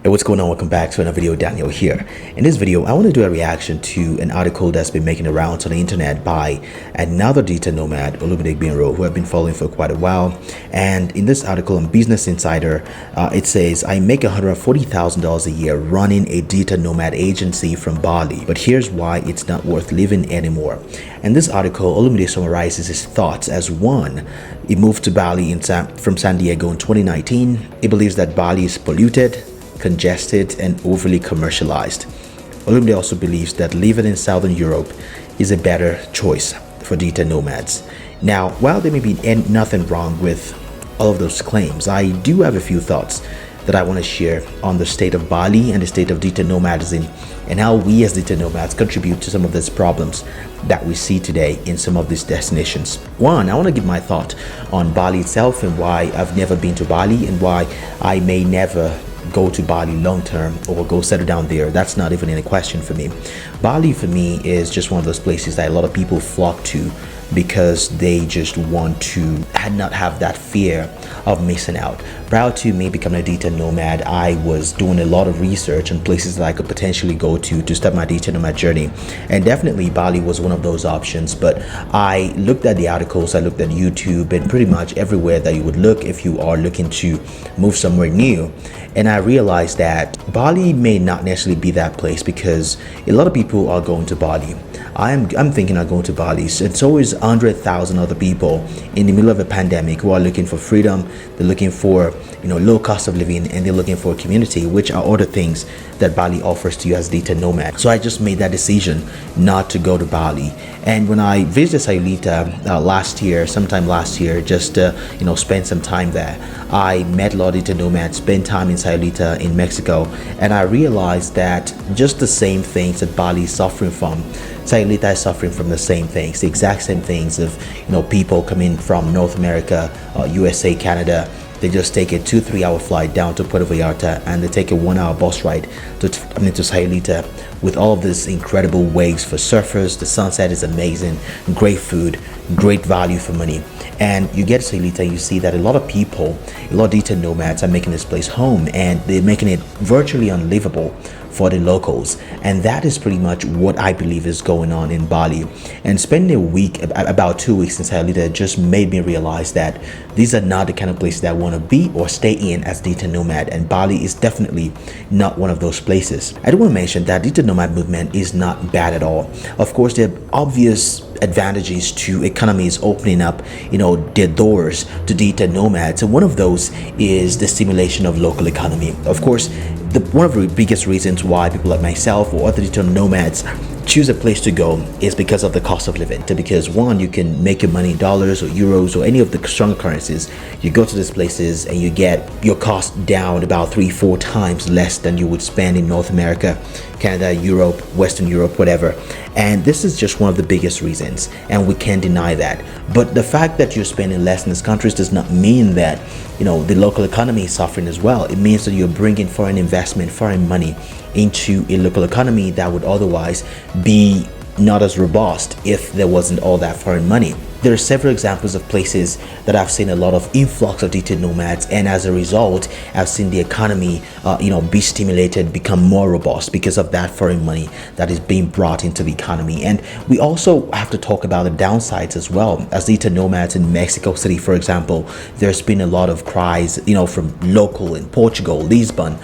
Hey, what's going on? Welcome back to another video. Daniel here. In this video, I want to do a reaction to an article that's been making the rounds on the internet by another digital nomad, Olumide, who I've been following for quite a while. And in this article on Business Insider, it says, I make $140,000 a year running a digital nomad agency from Bali, but here's why it's not worth living anymore. And this article, Olumide summarizes his thoughts as one. He moved to Bali from San Diego in 2019. He believes that Bali is polluted, congested, and overly commercialized. Olumide also believes that living in Southern Europe is a better choice for digital nomads. Now, while there may be nothing wrong with all of those claims, I do have a few thoughts that I want to share on the state of Bali and the state of digital nomadism and how we as digital nomads contribute to some of these problems that we see today in some of these destinations. One, I want to give my thought on Bali itself and why I've never been to Bali and why I may never go to Bali long term or go settle down there. That's not even in a question for me. Bali for me is just one of those places that a lot of people flock to because they just want to not have that fear of missing out. Prior to me becoming a digital nomad, I was doing a lot of research on places that I could potentially go to start my digital nomad journey, and definitely Bali was one of those options. But I looked at the articles, I looked at YouTube, and pretty much everywhere that you would look if you are looking to move somewhere new, and I realized that Bali may not necessarily be that place because a lot of people are going to Bali. I'm thinking of going to Bali, and so is 100,000 other people in the middle of a pandemic who are looking for freedom. They're looking for low cost of living, and they're looking for a community, which are other things that Bali offers to you as a digital nomad. So I just made that decision not to go to Bali. And when I visited Sayulita sometime last year, just to spend some time there, I met a lot of digital nomads, spent time in Sayulita in Mexico, and I realized that just the same things that Bali is suffering from, Sayulita is suffering from the same things, the exact same things of people coming from North America, USA, Canada. They just take a 2-3 hour flight down to Puerto Vallarta, and they take a 1 hour bus ride to Sayulita with all of these incredible waves for surfers. The sunset is amazing, great food, great value for money. And you get to Sayulita, you see that a lot of people, a lot of digital nomads are making this place home, and they're making it virtually unlivable for the locals. And that is pretty much what I believe is going on in Bali. And spending a week, about 2 weeks in Sayulita, just made me realize that these are not the kind of places that I want to be or stay in as digital nomad, and Bali is definitely not one of those places. I do want to mention that digital nomad movement is not bad at all. Of course, there are obvious advantages to economies opening up their doors to digital nomads, and one of those is the stimulation of local economy. Of course, one of the biggest reasons why people like myself or other digital nomads choose a place to go is because of the cost of living. Because one, you can make your money in dollars or euros or any of the strong currencies. You go to these places and you get your cost down about 3-4 times less than you would spend in North America, Canada, Europe, Western Europe, whatever. And this is just one of the biggest reasons, and we can't deny that. But the fact that you're spending less in these countries does not mean that the local economy is suffering as well. It means that you're bringing foreign investment, foreign money into a local economy that would otherwise be not as robust if there wasn't all that foreign money. There are several examples of places that I've seen a lot of influx of digital nomads, and as a result, I've seen the economy, be stimulated, become more robust because of that foreign money that is being brought into the economy. And we also have to talk about the downsides as well. As digital nomads in Mexico City, for example, there's been a lot of cries, from local in Portugal, Lisbon,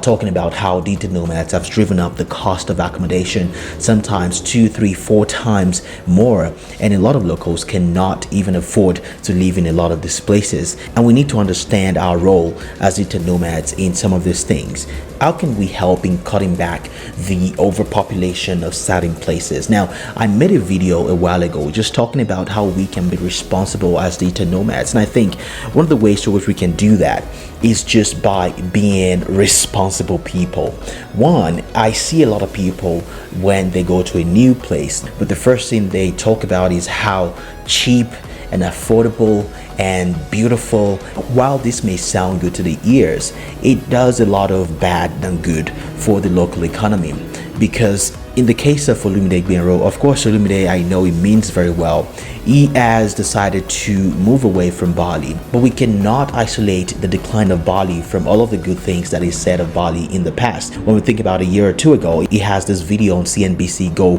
talking about how digital nomads have driven up the cost of accommodation, sometimes 2, 3, 4 times more, and a lot of locals cannot even afford to live in a lot of these places. And we need to understand our role as digital nomads in some of these things. How can we help in cutting back the overpopulation of certain places? Now, I made a video a while ago just talking about how we can be responsible as digital nomads, and I think one of the ways to which we can do that is just by being responsible people. One, I see a lot of people when they go to a new place, but the first thing they talk about is how cheap and affordable and beautiful. While this may sound good to the ears, it does a lot of bad than good for the local economy, because in the case of Olumide Gbenro, of course, Olumide, I know he means very well. He has decided to move away from Bali, but we cannot isolate the decline of Bali from all of the good things that he said of Bali in the past. When we think about a year or two ago, he has this video on CNBC go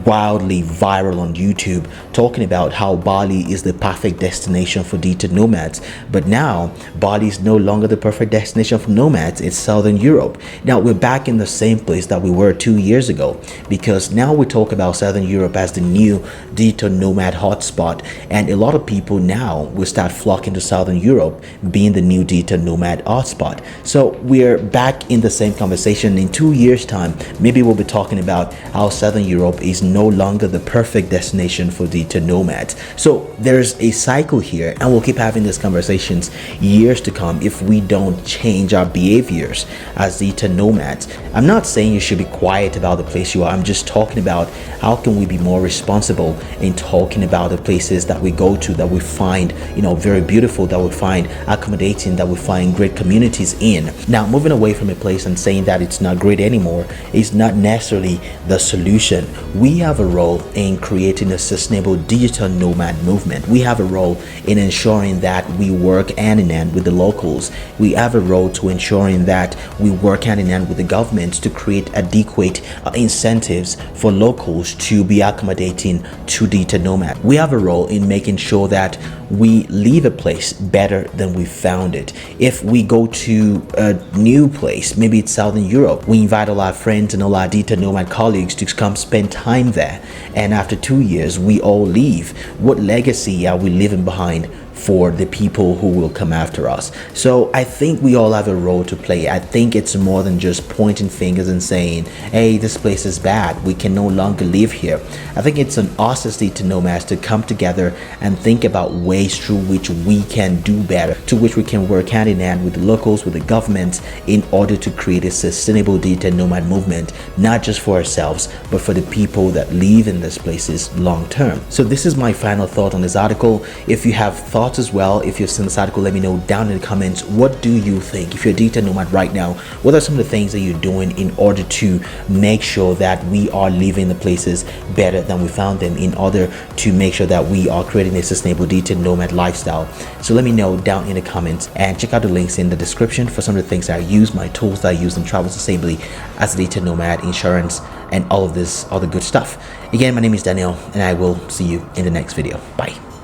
wildly viral on YouTube talking about how Bali is the perfect destination for digital nomads. But now, Bali is no longer the perfect destination for nomads. It's Southern Europe. Now, we're back in the same place that we were 2 years ago, because now we talk about Southern Europe as the new digital nomad hotspot, and a lot of people now will start flocking to Southern Europe being the new digital nomad hotspot. So we're back in the same conversation. In 2 years time, maybe we'll be talking about how Southern Europe is no longer the perfect destination for digital nomads. So there's a cycle here, and we'll keep having these conversations years to come if we don't change our behaviors as digital nomads. I'm not saying you should be quiet about the place you are. I'm just talking about how can we be more responsible in talking about the places that we go to, that we find, very beautiful, that we find accommodating, that we find great communities in. Now, moving away from a place and saying that it's not great anymore is not necessarily the solution. We have a role in creating a sustainable digital nomad movement. We have a role in ensuring that we work hand in hand with the locals. We have a role to ensuring that we work hand in hand with the government to create adequate incentives for locals to be accommodating to digital nomad. We have a role in making sure that we leave a place better than we found it. If we go to a new place, maybe it's Southern Europe, we invite all our friends and all our digital nomad colleagues to come spend time there, and after 2 years we all leave. What legacy are we leaving behind for the people who will come after us? So I think we all have a role to play. I think it's more than just pointing fingers and saying, hey, this place is bad, we can no longer live here. I think it's an us as digital nomads to come together and think about ways through which we can do better, to which we can work hand in hand with the locals, with the government, in order to create a sustainable digital nomad movement, not just for ourselves, but for the people that live in these places long term. So this is my final thought on this article. If you have thoughts as well, if you've seen this article, let me know down in the comments. What do you think? If you're a digital nomad right now, what are some of the things that you're doing in order to make sure that we are living the places better than we found them, in order to make sure that we are creating a sustainable digital nomad lifestyle? So let me know down in the comments, and check out the links in the description for some of the things that I use, my tools that I use in travel sustainably as a digital nomad, insurance, and all of this other good stuff. Again, my name is Daniel, and I will see you in the next video. Bye.